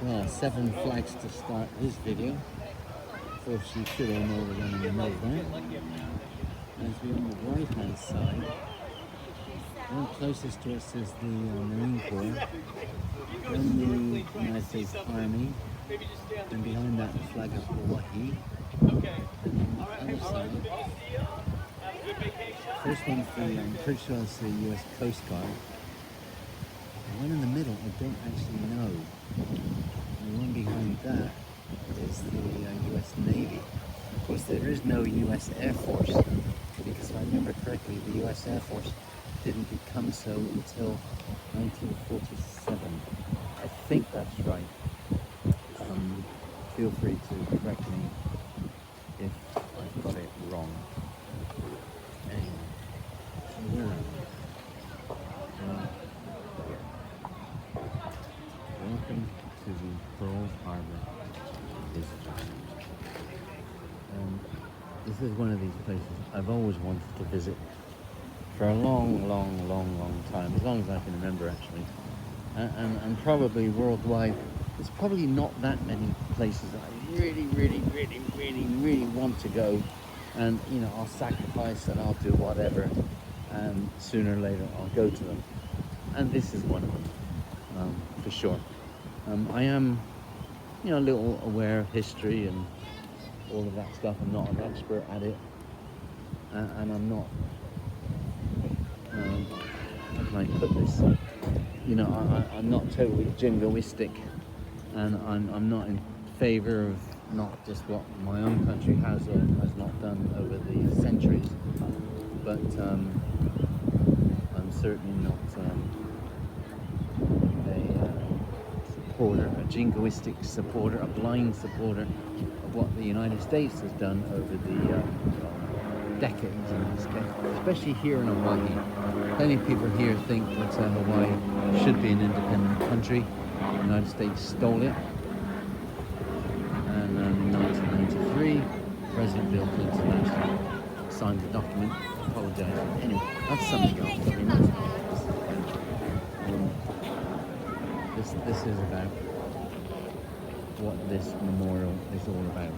Well, 7 flags to start this video. Of course, you should all know the one in the middle there. As we're on the right-hand side, the one closest to us is the Marine Corps, then the United States Army, and behind that the flag of Hawaii. And on the other side, first one's I'm pretty sure it's the US Coast Guard. The one in the middle, I don't actually know. The one behind that is the US Navy. Of course, there is no US Air Force, because if I remember correctly, the US Air Force didn't become so until 1947. I think that's right. Feel free to correct me if I've got it wrong. Anyway, welcome to the Pearl Harbour visitor. This is one of these places I've always wanted to visit for a long time, as long as I can remember actually. And probably worldwide, there's probably not that many places that I really want to go. And you know, I'll sacrifice and I'll do whatever, and sooner or later I'll go to them. And this is one of them, for sure. I am, you know, a little aware of history and all of that stuff. I'm not an expert at it, and I'm not, how can I put this? You know, I'm not totally jingoistic, and I'm not in favor of not just what my own country has or has not done over the centuries, but I'm certainly not a jingoistic supporter, a blind supporter of what the United States has done over the decades in this case, especially here in Hawaii. Plenty of people here think that Hawaii should be an independent country. The United States stole it, and in 1993, President Bill Clinton actually signed the document, apologizing. Anyway, that's something else. I mean, this is about what this memorial is all about.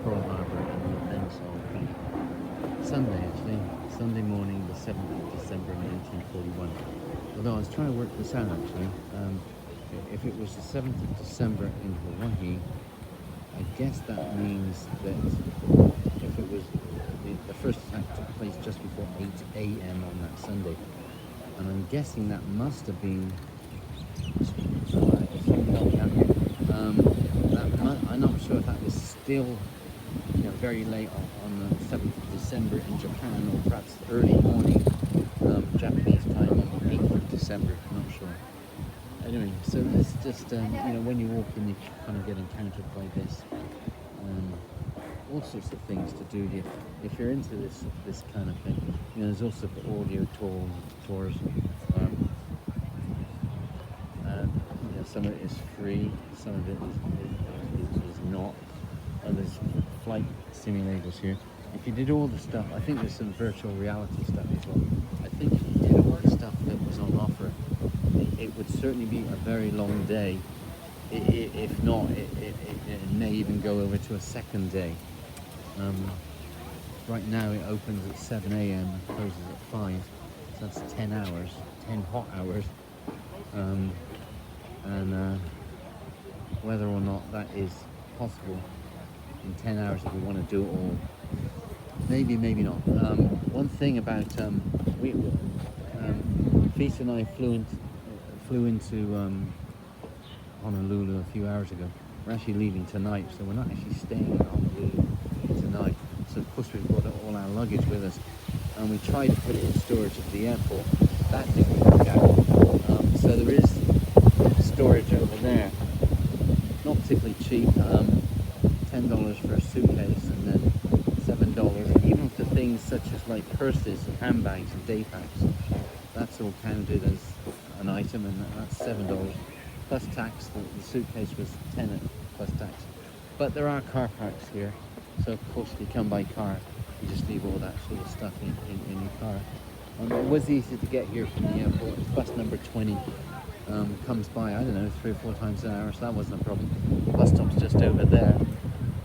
Pearl Harbour and the events of Sunday, actually. Sunday morning, the 7th of December 1941. Although I was trying to work this out, actually. If it was the 7th of December in Hawaii, I guess that means that if it was the first attack took place just before 8 a.m. on that Sunday. And I'm guessing that must have been I'm not sure if that was still, you know, very late on the 7th of December in Japan, or perhaps early morning Japanese time on the 8th of December. I'm not sure. Anyway, so it's just you know, when you walk in, you kind of get encountered by this. All sorts of things to do here. If you're into this kind of thing, you know, there's also audio tours. You know, some of it is free, some of it is not. And there's flight simulators here. If you did all the stuff, I think there's some virtual reality stuff as well. I think if you did all the stuff that was on offer, it would certainly be a very long day. If not, it may even go over to a second day. Right now it opens at 7 a.m. and closes at 5, so that's 10 hours, 10 hot hours. And whether or not that is possible in 10 hours if we want to do it all, maybe not. One thing about Fisa and I flew into Honolulu a few hours ago. We're actually leaving tonight, so we're not actually staying in Honolulu tonight. So of course we've got all our luggage with us, and we tried to put it in storage at the airport. That didn't work out. So there is storage over there. Not particularly cheap. $10 for a suitcase, and then $7 even for things such as like purses and handbags and day packs. That's all counted as an item, and that's $7 plus tax. The suitcase was 10 plus tax. But there are car parks here, so of course if you come by car, you just leave all that sort of stuff in your car. It was easy to get here from the airport. It's bus number 20. comes by, I don't know, 3 or 4 times an hour, so that wasn't a problem. Bus stop's just over there,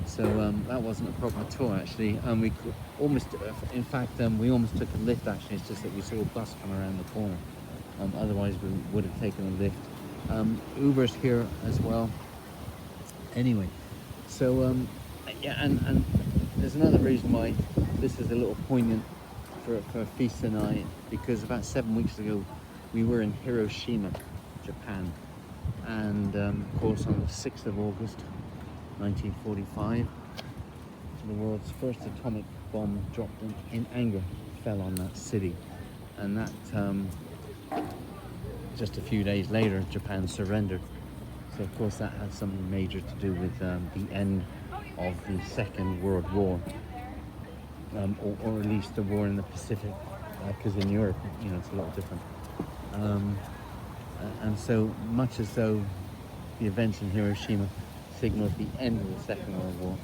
so that wasn't a problem at all actually. We almost, in fact, we almost took a lift actually. It's just that we saw a bus come around the corner. Otherwise we would have taken a lift. Uber's here as well. Anyway, so yeah, and there's another reason why this is a little poignant for Fisa and I, because about 7 weeks ago we were in Hiroshima, Japan, and of course on the 6th of August 1945 the world's first atomic bomb dropped in anger fell on that city, and that just a few days later Japan surrendered. So of course that had something major to do with the end of the Second World War, or at least the war in the Pacific, because in Europe, you know, it's a lot different. And so much as though the events in Hiroshima signaled the end of the Second World War,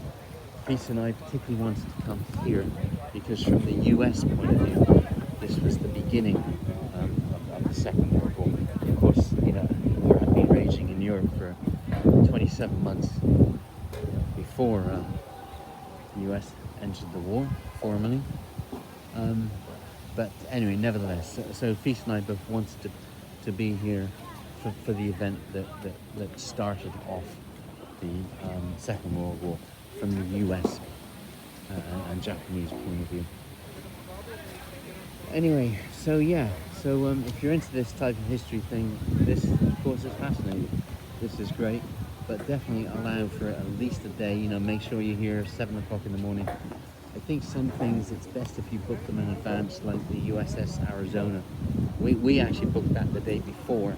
Lisa and I particularly wanted to come here because from the US point of view, this was the beginning of the Second World War. Of course, you know, the war had been raging in Europe for 27 months before the US entered the war formally. But anyway, nevertheless, so Feast and I both wanted to be here for the event that started off the Second World War from the US and Japanese point of view. Anyway, so yeah, so if you're into this type of history thing, this of course is fascinating. This is great, but definitely allow for at least a day. You know, make sure you're here 7 o'clock in the morning. I think some things it's best if you book them in advance, like the USS Arizona. We actually booked that the day before,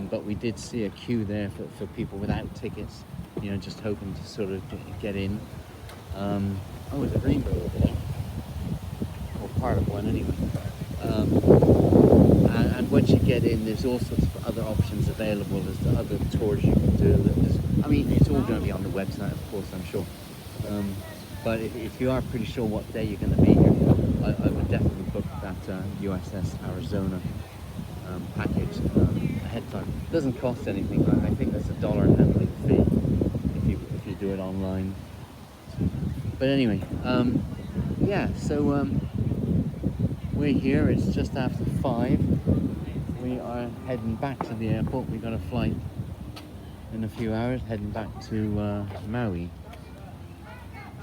but we did see a queue there for people without tickets, you know, just hoping to sort of get in. Oh, there's a rainbow over there, or part of one anyway. And once you get in, there's all sorts of other options available. There's the other tours you can do. I mean, it's all going to be on the website, of course, I'm sure. But if you are pretty sure what day you're going to be here, I would definitely book that USS Arizona package ahead of time. It doesn't cost anything. I think that's $1 handling fee if you do it online. But anyway, yeah. So we're here. It's just after 5. We are heading back to the airport. We got a flight in a few hours, heading back to Maui.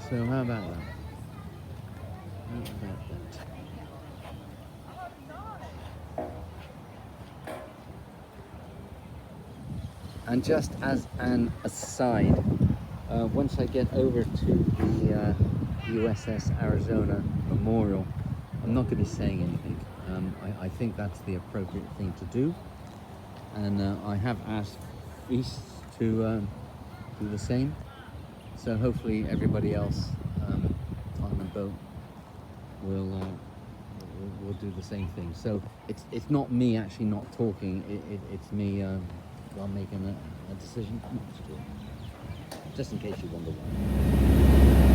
So how about that? How about that? And just as an aside, once I get over to the USS Arizona Memorial, I'm not going to be saying anything. I think that's the appropriate thing to do, and I have asked Feast to do the same. So hopefully everybody else on the boat will do the same thing. So it's not me actually not talking. It's me making a decision not to talk. Just in case you wonder why.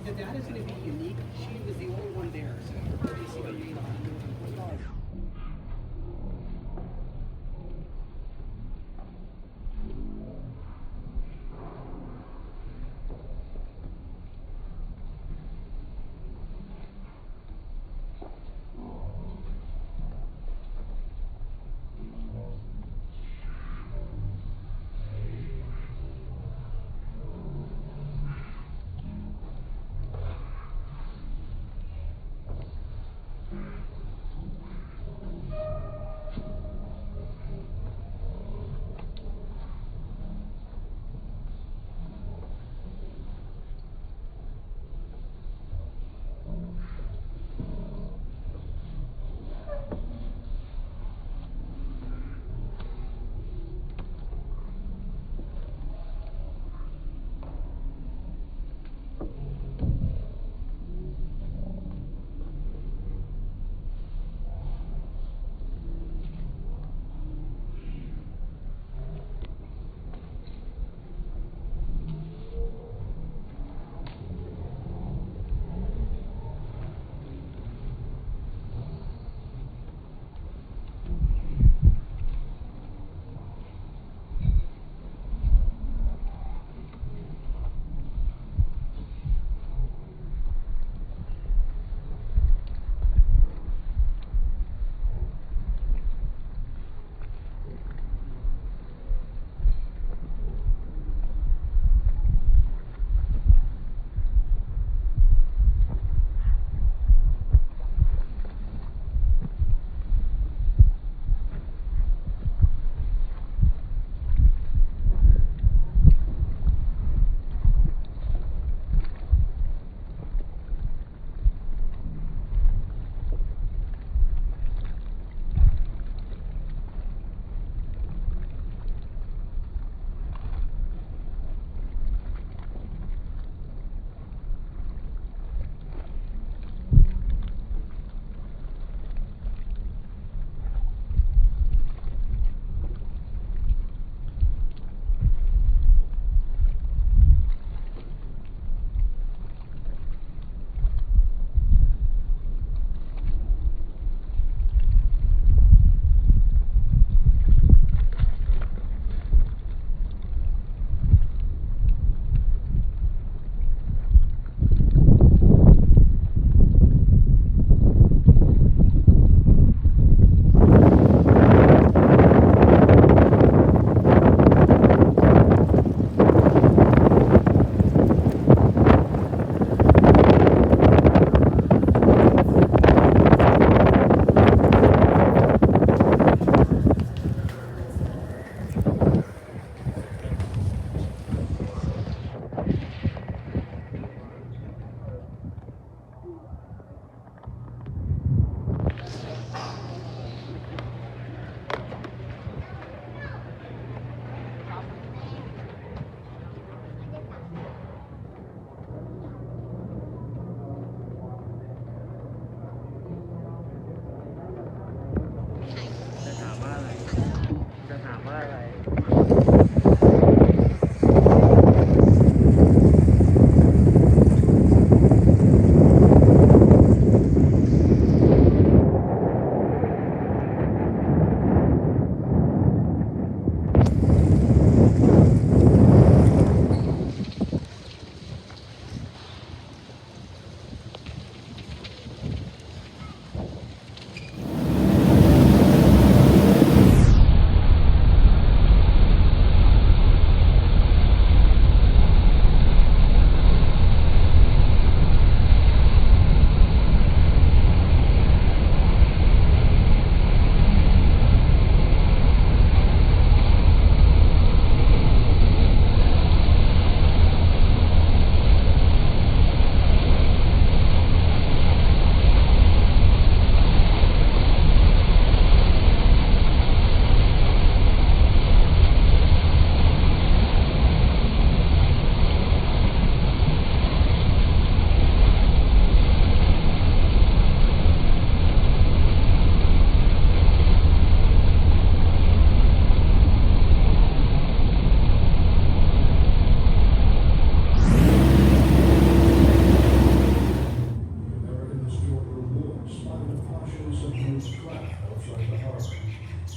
the data's going to be unique. She was the only one there, so you see what I mean?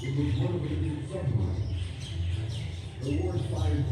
It was one of the submarines. The war's fired